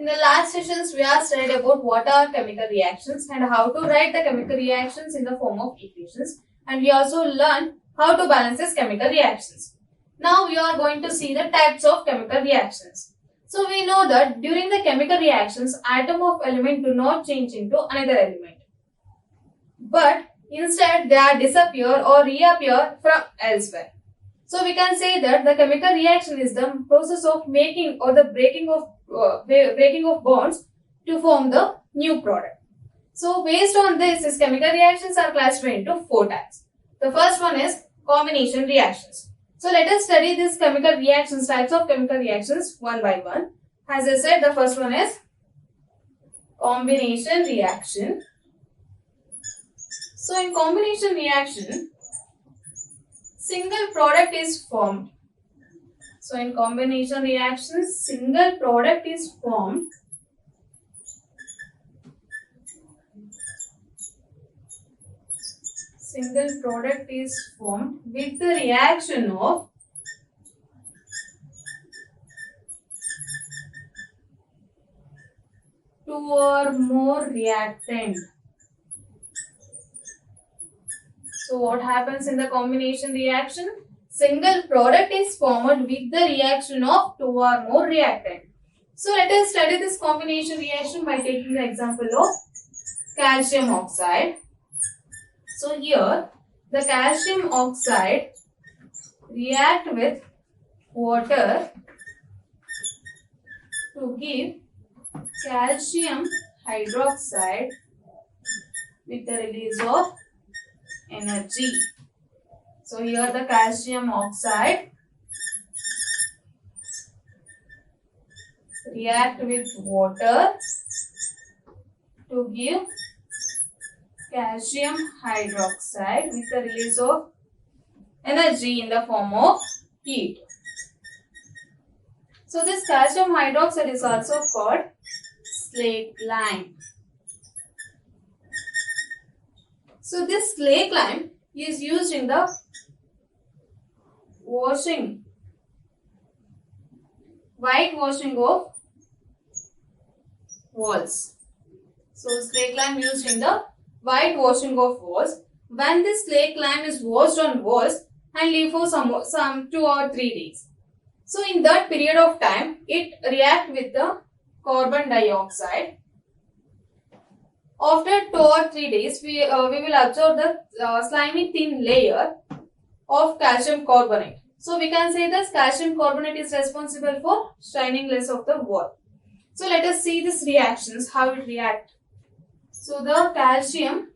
In the last sessions, we have studied about what are chemical reactions and how to write the chemical reactions in the form of equations. And we also learned how to balance these chemical reactions. Now we are going to see the types of chemical reactions. So we know that during the chemical reactions, atom of element do not change into another element. But instead they are disappear or reappear from elsewhere. So we can say that the chemical reaction is the process of making or the breaking of bonds to form the new product. So based on this, these chemical reactions are classified into 4 types. The first one is combination reactions. So let us study these chemical reactions, types of chemical reactions one by one. As I said, the first one is combination reaction. So in combination reaction, single product is formed. So in combination reactions, single product is formed. Single product is formed with the reaction of two or more reactant. So what happens in the combination reaction? Single product is formed with the reaction of two or more reactant. So let us study this combination reaction by taking the example of calcium oxide. So here the calcium oxide react with water to give calcium hydroxide with the release of energy. So here the calcium oxide react with water to give calcium hydroxide with the release of energy in the form of heat. So this calcium hydroxide is also called slaked lime. So this slaked lime is used in the whitewashing of walls. So slaked lime used in the whitewashing of walls. When this slaked lime is washed on walls and leave for some 2 or 3 days. So in that period of time, it react with the carbon dioxide. After 2 or 3 days, we will observe the slimy thin layer of calcium carbonate. So we can say that calcium carbonate is responsible for shiningness of the wall. So let us see these reactions, how it react. So the calcium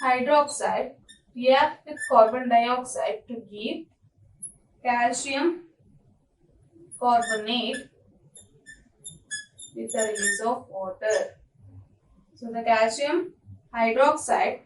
hydroxide react with carbon dioxide to give calcium carbonate with the release of water. So the calcium hydroxide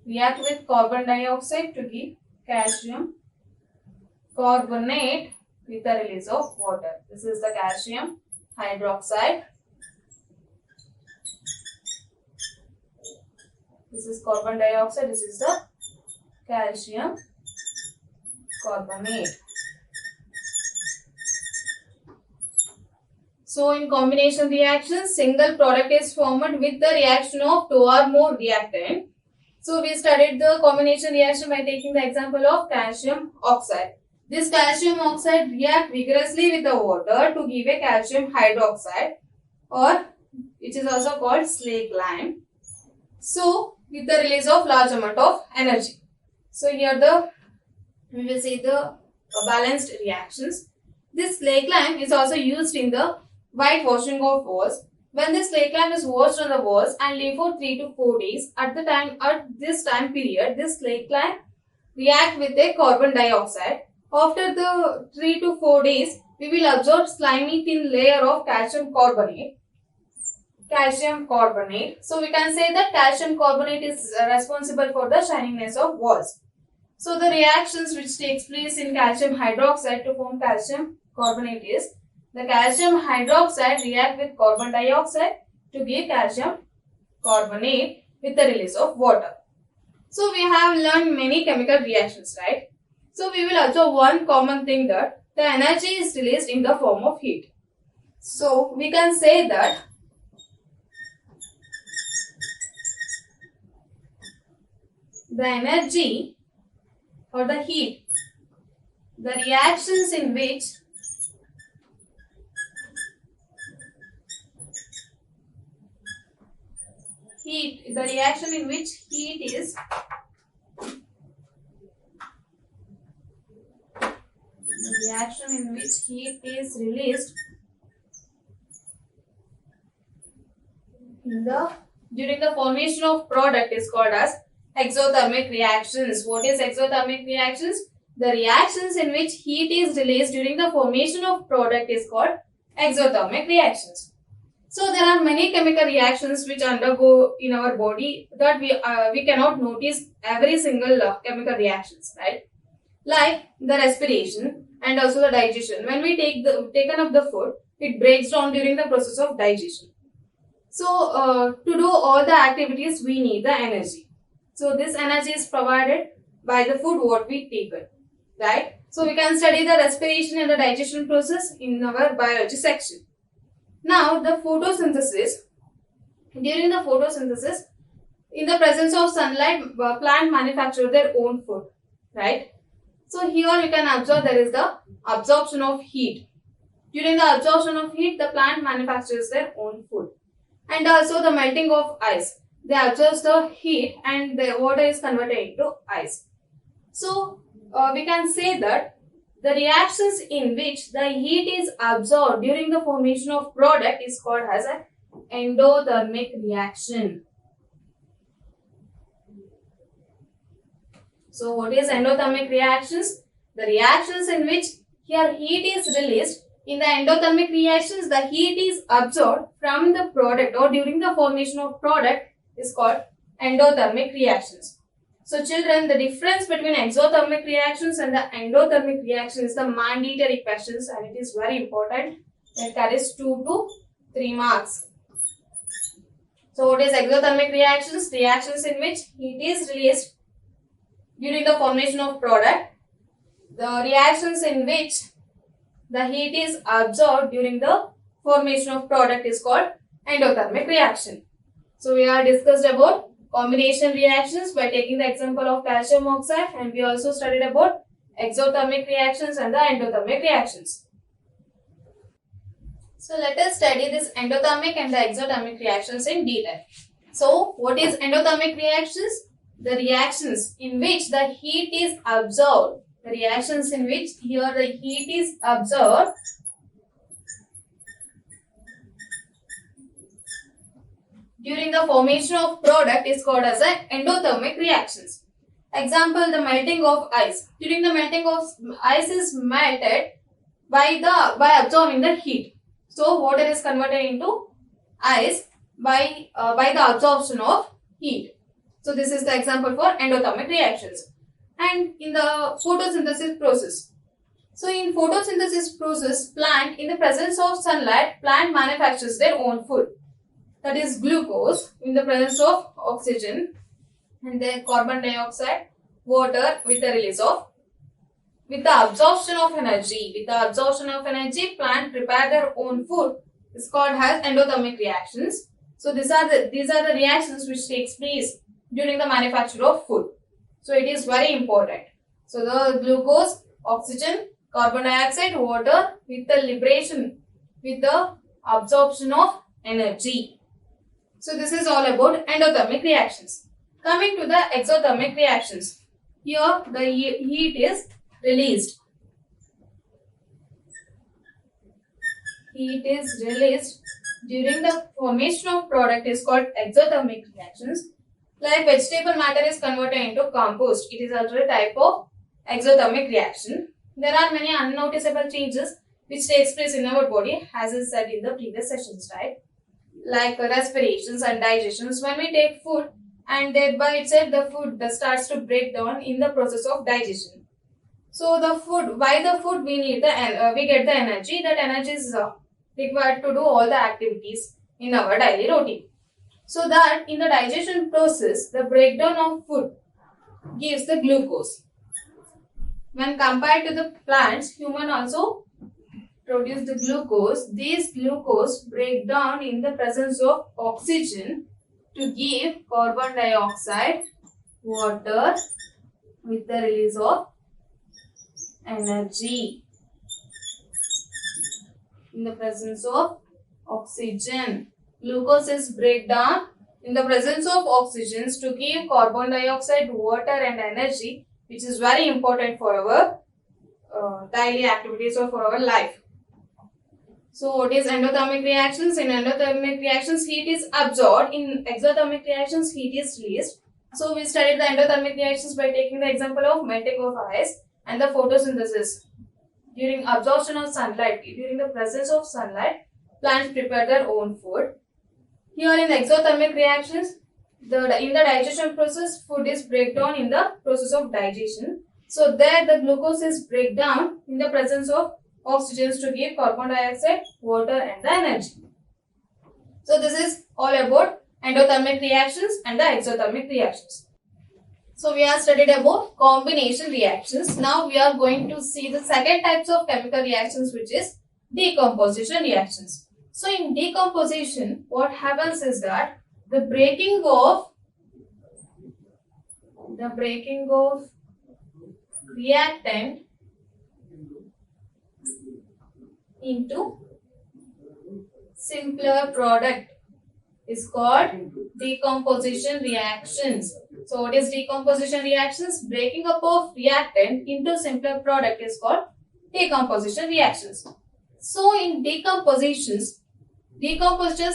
react with carbon dioxide to give calcium carbonate with the release of water. This is the calcium hydroxide. This is carbon dioxide. This is the calcium carbonate. So in combination reactions, single product is formed with the reaction of two or more reactant. So we studied the combination reaction by taking the example of calcium oxide. This calcium oxide react vigorously with the water to give a calcium hydroxide, or which is also called slaked lime. So with the release of large amount of energy. So here we will see the balanced reactions. This slaked lime is also used in the whitewashing of walls. When this slaked lime is washed on the walls and leave for 3 to 4 days, at this time period, this slaked lime react with a carbon dioxide. After the 3 to 4 days, we will observe slimy thin layer of calcium carbonate. So we can say that calcium carbonate is responsible for the shiningness of walls. So the reactions which takes place in calcium hydroxide to form calcium carbonate is the calcium hydroxide react with carbon dioxide to give calcium carbonate with the release of water. So we have learned many chemical reactions, right? So we will observe one common thing, that the energy is released in the form of heat. So we can say that the energy or the heat, the reactions in which heat is released during the formation of product is called as exothermic reactions. What is exothermic reactions? The reactions in which heat is released during the formation of product is called exothermic reactions. So there are many chemical reactions which undergo in our body that we cannot notice every single chemical reactions, right? Like the respiration and also the digestion. When we taken up the food, it breaks down during the process of digestion. So to do all the activities, we need the energy. So this energy is provided by the food what we take, right? So we can study the respiration and the digestion process in our biology section. Now the photosynthesis. During the photosynthesis, in the presence of sunlight, plant manufacture their own food, right? So here you can observe there is the absorption of heat. During the absorption of heat, the plant manufactures their own food. And also the melting of ice. They absorb the heat and the water is converted into ice. So we can say that the reactions in which the heat is absorbed during the formation of product is called as an endothermic reaction. So what is endothermic reactions? The reactions in which here heat is released. In the endothermic reactions, the heat is absorbed from the product or during the formation of product is called endothermic reactions. So children, the difference between exothermic reactions and the endothermic reactions is the mandatory questions and it is very important. It carries 2 to 3 marks. So what is exothermic reactions? Reactions in which heat is released during the formation of product. The reactions in which the heat is absorbed during the formation of product is called endothermic reaction. So we are discussed about combination reactions by taking the example of calcium oxide, and we also studied about exothermic reactions and the endothermic reactions. So let us study this endothermic and the exothermic reactions in detail. So what is endothermic reactions? The reactions in which the heat is absorbed. The reactions in which here the heat is absorbed during the formation of product is called as endothermic reactions. Example, the melting of ice. During the melting of ice is melted by absorbing the heat. So water is converted into ice by the absorption of heat. So this is the example for endothermic reactions. And in the photosynthesis process. So in photosynthesis process, plant in the presence of sunlight, plant manufactures their own food. That is glucose in the presence of oxygen and then carbon dioxide, water with the release of, with the absorption of energy. With the absorption of energy, plant prepare their own food. It's called as endothermic reactions. So these are the reactions which takes place during the manufacture of food. So it is very important. So the glucose, oxygen, carbon dioxide, water with the liberation, with the absorption of energy. So this is all about endothermic reactions. Coming to the exothermic reactions. Here the heat is released. Heat is released during the formation of product is called exothermic reactions. Like vegetable matter is converted into compost. It is also a type of exothermic reaction. There are many unnoticeable changes which takes place in our body as I said in the previous sessions, right? Like respirations and digestions. When we take food and thereby itself the food starts to break down in the process of digestion. So the food, by the food we get the energy. That energy is required to do all the activities in our daily routine. So that in the digestion process, the breakdown of food gives the glucose. when compared to the plants, human also produce the glucose. These glucose break down in the presence of oxygen to give carbon dioxide, water with the release of energy. In the presence of oxygen, glucose is break down in the presence of oxygens to give carbon dioxide, water and energy, which is very important for our daily activities or for our life. So what is endothermic reactions? In endothermic reactions, heat is absorbed. In exothermic reactions, heat is released. So we studied the endothermic reactions by taking the example of melting of ice and the photosynthesis. During absorption of sunlight, during the presence of sunlight, plants prepare their own food. Here in exothermic reactions, in the digestion process, food is break down in the process of digestion. So there the glucose is break down in the presence of oxygens to give carbon dioxide, water and the energy. So this is all about endothermic reactions and the exothermic reactions. So we have studied about combination reactions. Now we are going to see the second types of chemical reactions, which is decomposition reactions. So in decomposition, what happens is that the breaking of reactant into simpler product is called decomposition reactions. So what is decomposition reactions? Breaking up of reactant into simpler product is called decomposition reactions. So in decomposition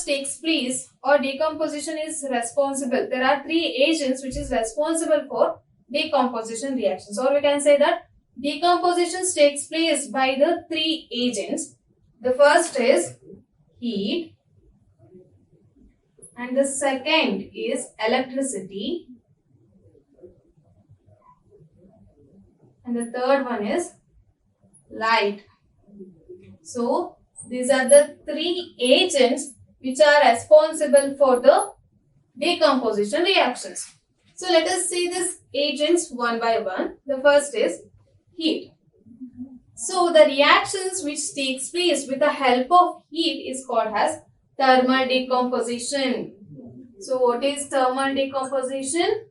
takes place, or decomposition is responsible. There are three agents which is responsible for decomposition reactions, or we can say that decomposition takes place by the three agents. The first is heat, and the second is electricity, and the third one is light. So these are the three agents which are responsible for the decomposition reactions. So let us see these agents one by one. The first is heat. So the reactions which takes place with the help of heat is called as thermal decomposition. So what is thermal decomposition?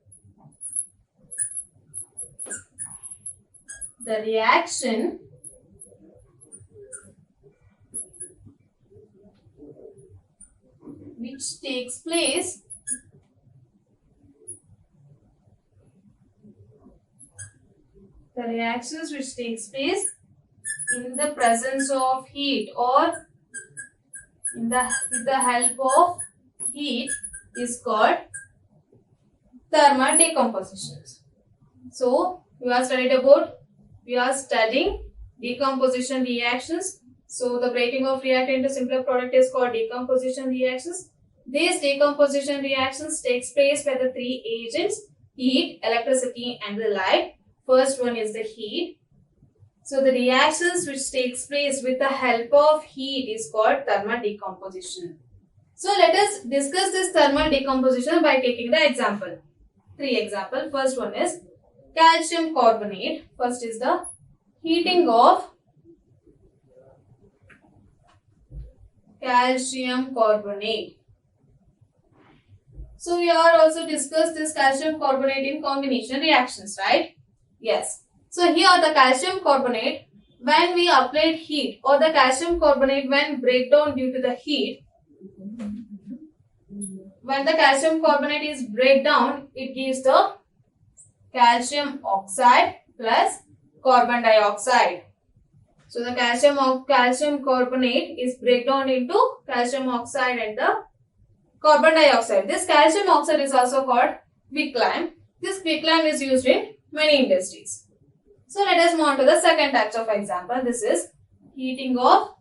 The reaction which takes place in the presence of heat, or with the help of heat is called thermal decomposition. So we are studying decomposition reactions. So the breaking of reactant into simpler product is called decomposition reactions. These decomposition reactions takes place by the three agents: heat, electricity and the light. First one is the heat. So the reactions which takes place with the help of heat is called thermal decomposition. So let us discuss this thermal decomposition by taking the example. Three examples. First one is calcium carbonate. First is the heating of calcium carbonate. So we are also discussed this calcium carbonate in combination reactions, right? Yes. So here the calcium carbonate, when we applied heat, or the calcium carbonate when break down due to the heat, when the calcium carbonate is break down, it gives the calcium oxide plus carbon dioxide. So the calcium carbonate is break down into calcium oxide and the carbon dioxide. This calcium oxide is also called quicklime. This quicklime is used in many industries. So let us move on to the second type of example. This is heating of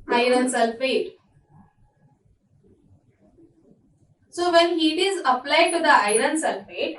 iron sulfate. So when heat is applied to the iron sulfate,